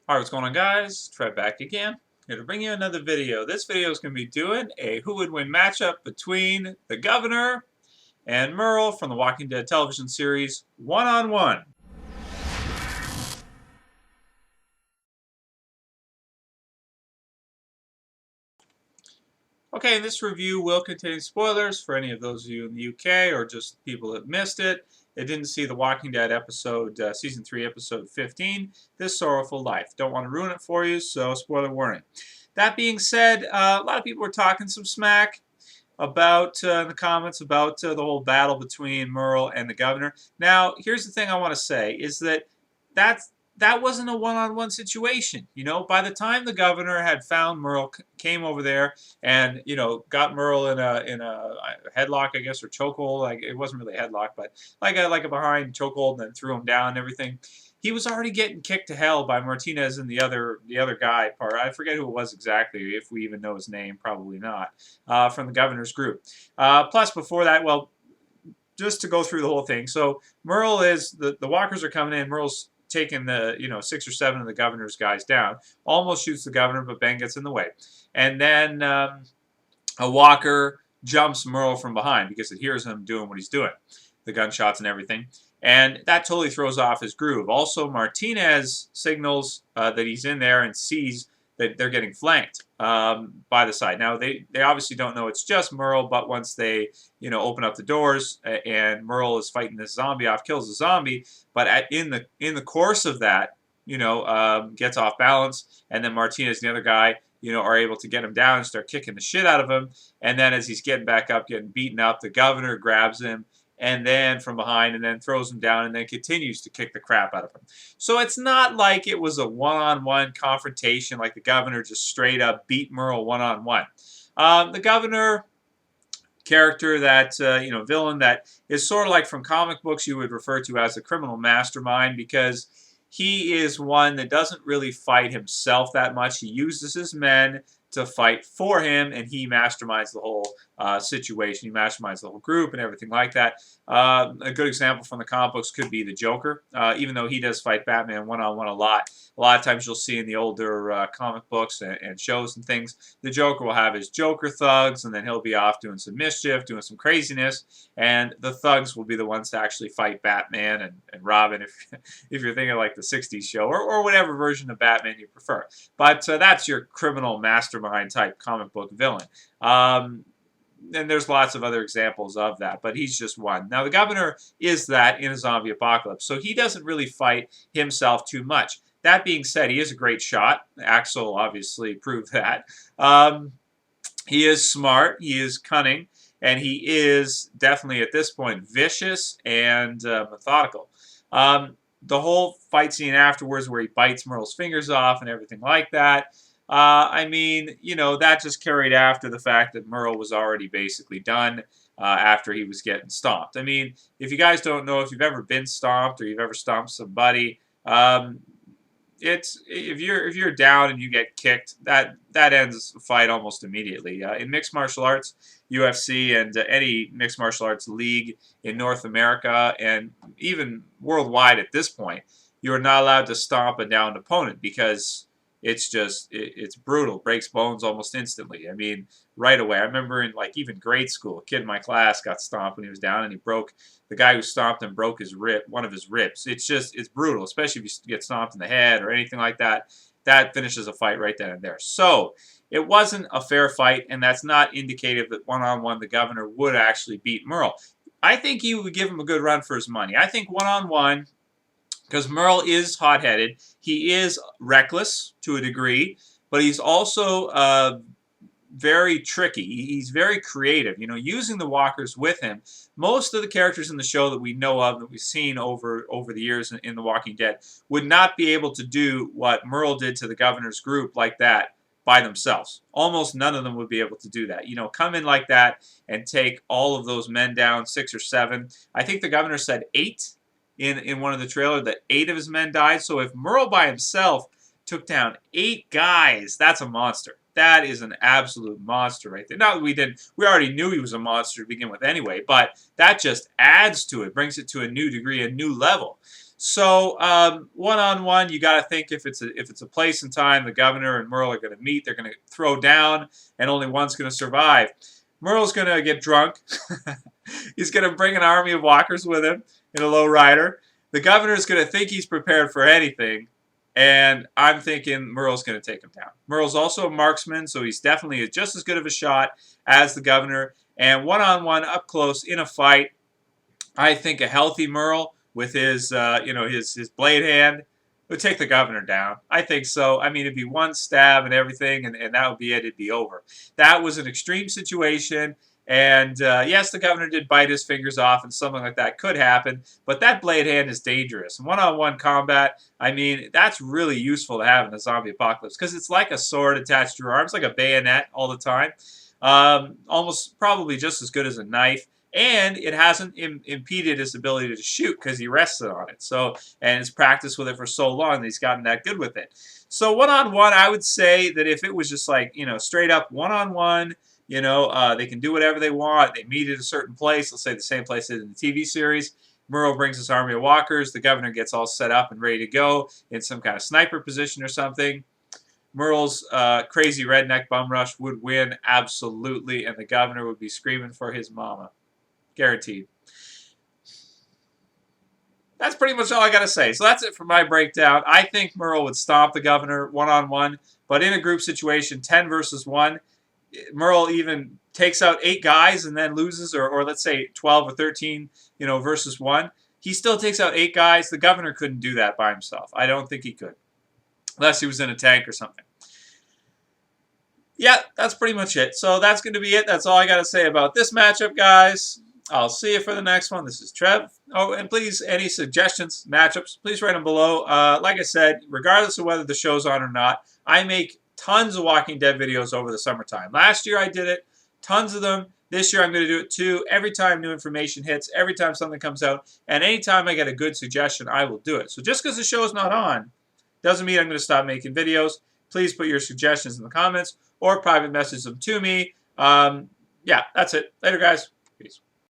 Alright, what's going on, guys? Trev back again. Here to bring you another video. This video is going to be doing a who would win matchup between the Governor and Merle from the Walking Dead television series One-on-One. Okay, this review will contain spoilers for any of those of you in the UK or just people that missed it. They didn't see the Walking Dead episode, Season 3, Episode 15, This Sorrowful Life. Don't want to ruin it for you, so spoiler warning. That being said, a lot of people were talking some smack about in the comments about the whole battle between Merle and the Governor. Now, here's the thing I want to say, is that wasn't a one-on-one situation. You know, by the time the Governor had found Merle, came over there and, you know, got Merle in a headlock, I guess, or chokehold. Like, it wasn't really a headlock, but like a behind chokehold, and then threw him down and everything. He was already getting kicked to hell by Martinez and the other guy. I forget who it was exactly. If we even know his name, probably not. From the Governor's group. Plus, before that, well, just to go through the whole thing. So Merle is the walkers are coming in. Merle's taking the 6 or 7 of the Governor's guys down. Almost shoots the Governor, but Ben gets in the way. And then a walker jumps Merle from behind because it hears him doing what he's doing, the gunshots and everything. And that totally throws off his groove. Also, Martinez signals that he's in there and sees that they're getting flanked by the side. Now, they obviously don't know it's just Merle, but once they, open up the doors and Merle is fighting this zombie off, kills the zombie, but in the course of that, gets off balance, and then Martinez and the other guy, are able to get him down and start kicking the shit out of him. And then as he's getting back up, getting beaten up, the Governor grabs him, and then from behind, and then throws him down, and then continues to kick the crap out of him. So it's not like it was a one-on-one confrontation, like the Governor just straight up beat Merle one-on-one. The Governor character, that villain, that is sort of like from comic books you would refer to as a criminal mastermind, because he is one that doesn't really fight himself that much. He uses his men to fight for him, and he masterminds the whole situation. He masterminds the whole group and everything like that. A good example from the comic books could be the Joker. Even though he does fight Batman one-on-one a lot of times you'll see in the older comic books and shows and things, the Joker will have his Joker thugs, and then he'll be off doing some mischief, doing some craziness, and the thugs will be the ones to actually fight Batman and Robin, if you're thinking like the 60s show, or whatever version of Batman you prefer. But that's your criminal mastermind type comic book villain. And there's lots of other examples of that, but he's just one. Now, the Governor is that in a zombie apocalypse, so he doesn't really fight himself too much. That being said, he is a great shot. Axel obviously proved that. He is smart, he is cunning, and he is definitely, at this point, vicious and methodical. The whole fight scene afterwards where he bites Merle's fingers off and everything like that, that just carried after the fact that Merle was already basically done after he was getting stomped. I mean, if you guys don't know, if you've ever been stomped or you've ever stomped somebody, if you're down and you get kicked, that ends the fight almost immediately. In mixed martial arts, UFC and any mixed martial arts league in North America and even worldwide at this point, you are not allowed to stomp a downed opponent because it's brutal. Breaks bones almost instantly. I mean, right away. I remember in even grade school, a kid in my class got stomped when he was down, and the guy who stomped him broke one of his ribs. It's brutal, especially if you get stomped in the head or anything like that. That finishes a fight right then and there. So it wasn't a fair fight, and that's not indicative that one-on-one the Governor would actually beat Merle. I think he would give him a good run for his money. I think one-on-one, because Merle is hot-headed, he is reckless to a degree, but he's also very tricky. He's very creative, using the walkers with him. Most of the characters in the show that we know of, that we've seen over the years in The Walking Dead, would not be able to do what Merle did to the Governor's group like that by themselves. Almost none of them would be able to do that. Come in like that and take all of those men down, 6 or 7. I think the Governor said 8. In one of the trailers, that 8 of his men died. So if Merle by himself took down 8 guys, that's a monster. That is an absolute monster right there. Not that we already knew he was a monster to begin with anyway, but that just adds to it, brings it to a new degree, a new level. So one-on-one, you got to think if it's a place and time, the governor and Merle are going to meet. They're going to throw down, and only one's going to survive. Merle's going to get drunk. He's going to bring an army of walkers with him in a low rider. The governor's going to think he's prepared for anything, and I'm thinking Merle's going to take him down. Merle's also a marksman, so he's definitely just as good of a shot as the governor. And one-on-one, up close in a fight, I think a healthy Merle with his, his blade hand would take the governor down. I think so. I mean, it'd be one stab and everything, and that would be it. It'd be over. That was an extreme situation. And yes, the governor did bite his fingers off, and something like that could happen. But that blade hand is dangerous. One-on-one combat, I mean, that's really useful to have in a zombie apocalypse because it's like a sword attached to your arm. It's like a bayonet all the time. Almost probably just as good as a knife. And it hasn't impeded his ability to shoot because he rested on it. So, and he's practiced with it for so long that he's gotten that good with it. So one-on-one, I would say that if it was just like, straight up one-on-one, they can do whatever they want. They meet at a certain place. Let's say the same place as in the TV series. Merle brings his army of walkers. The governor gets all set up and ready to go in some kind of sniper position or something. Merle's crazy redneck bum rush would win absolutely, and the governor would be screaming for his mama. Guaranteed. That's pretty much all I got to say. So that's it for my breakdown. I think Merle would stomp the governor one-on-one, but in a group situation, 10 versus 1, Merle even takes out 8 guys and then loses, or let's say 12 or 13, versus 1. He still takes out 8 guys. The governor couldn't do that by himself. I don't think he could, unless he was in a tank or something. Yeah, that's pretty much it. So that's going to be it. That's all I got to say about this matchup, guys. I'll see you for the next one. This is Trev. Oh, and please, any suggestions, matchups, please write them below. Like I said, regardless of whether the show's on or not, I make tons of Walking Dead videos over the summertime. Last year I did it, tons of them. This year I'm going to do it too. Every time new information hits, every time something comes out, and anytime I get a good suggestion, I will do it. So just because the show's not on doesn't mean I'm going to stop making videos. Please put your suggestions in the comments or private message them to me. Yeah, that's it. Later, guys. Peace.